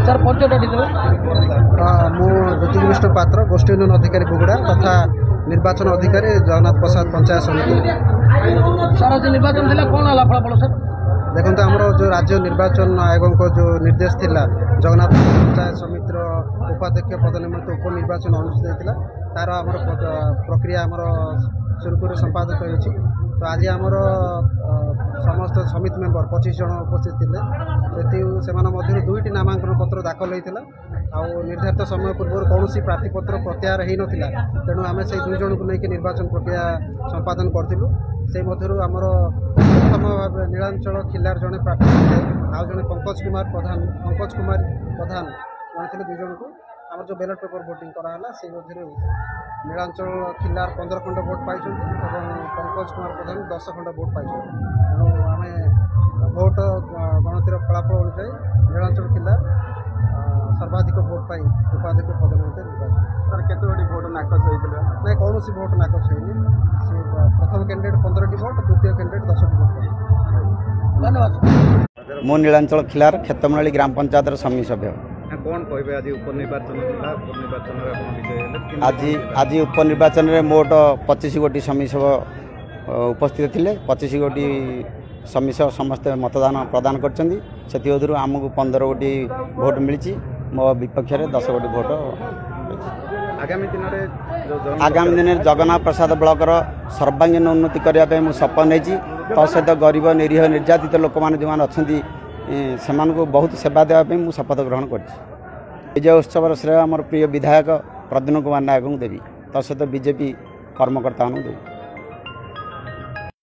Sir पंचटी मु ज्योतिकृष्ण पात्र गोष्ठी उन्नयन अधिकारी बुगुड़ा तथा निर्वाचन अधिकारी जगन्नाथ प्रसाद पंचायत समिति। सर जो निर्वाचन था कौन है फलाफल सर? देखो आमर जो राज्य निर्वाचन आयोग को जो निर्देश थिला जगन्नाथ पंचायत समितिर उपाध्यक्ष पद निमित्त उपनिर्वाचन अनुष्ठित होता तार आमर प्रक्रिया आमर सुरखुरी संपादित होती। तो आज आमर समस्त समिति मेंबर 25 जन उपस्थित थे से दुईटी नामांकन पत्र दाखल होता आ निर्धारित समय पूर्व कौन प्रार्थीपत्र प्रत्याहार हो नाला तेणु आम से 2 जन को लेकिन निर्वाचन प्रक्रिया संपादन करूँ से मध्य आमर प्रथम भाव नीलांचल खिलार जड़े प्रार्थी थे आउ जड़े पंकज कुमार प्रधान जड़े थे 2 जन को आम जो बैलेट पेपर भोटिंग कराला से मध्य नीलांचल खिलार 15 खंड भोट पाई और पंकज कुमार प्रधान 10 खंड भोट पाई तेणु आम भोट गणतिर फलाफल अनुसार नीलांचल खिलार सर्वाधिक भोट पाई उपाध्यक्ष पद निमित्त निर्वाचन। सर केतोटी भोट नाकच होइतिला? नहीं कौन भोट नाकच होइनी। प्रथम कैंडिडेट 15टी भोट द्वितीय कैंडिडेट 10टी भोट। धन्यवाद। मो नीलांचल खिलार खेतमनाली ग्राम पंचायत समिति सभ्य। कौन कहे आज उपनिर्वाचन आज उपनिर्वाचन में मोट 25 गोटी समिति सभा उपस्थित थे 25 गोटी समिति समस्ते मतदान प्रदान कर आमको 15 गोटी भोट मिली मो विपक्ष 10 गोटी भोट। आगामी दिन में जगन्नाथ प्रसाद ब्लॉकर सर्वांगीन उन्नति करने मुझे शपथ नहीं सहित गरीब निरीह निर्यातित लोक मैंने जो अच्छा से बहुत सेवा देवाई मुझे शपथ ग्रहण कर विजय उत्सव श्रेय आम प्रिय विधायक प्रद्युम्न कुमार नायक देवी सहित बीजेपी कर्मकर्ता देवी।